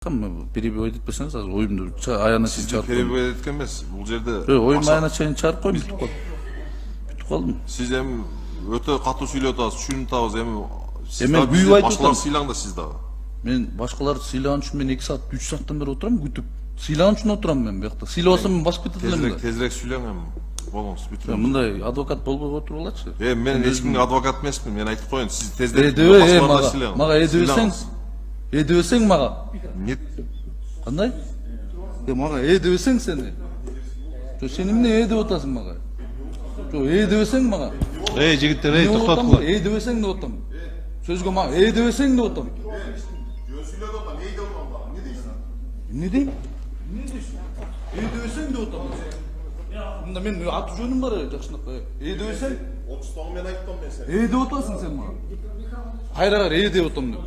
Перебивать етпесеңіз, ойымды аяғына шейін Сізді чарып қойдым. перебивать еткен емес. Бұл жерде Ойым аяғына шейін чарып қойдым, бүтіп қалдым. сіз эми өтө катуу сүйлөп атасыз, түшүнүп атабыз. Мен күйіп айтып башкалар отырмын. сыйлаң да сиз дагы. Мен башкаларды сыйлаған үшін мен 2 саат, 3 сааттан бері отырамын, күтіп. Сыйлаған үшін отырамын мен бұяқта. Сыйлавасам мен басып кетет элем да. Тезирээк сүйлөң эми. Болуңуз, бүтүрүңүз. Мындай адвокат болбой отуруп алачы. Мен эч кимге адвокат эмесмин. Мен айтып коеюн, сиз тезирээк Мага эдебесең мага. Нет. Кандай? Мага эдебесең сени. Сен эмне эдеп атасың мага? Эдебесең мага. Жигиттер, токтоткула. Эдебесең деп атам. Сөзгө мага эдебесең деп атам. Жөн сүйлөп атам, эйде атам. Эмне дейсиң? Эмне дейм? Эдебесең деп атам. Мында мен аты жөнүм бар, жакшынакай. Эдебесең? Отустогу мен айттым мен сени. Эдеп атасың сен мага. Кайра эдеп атам деп.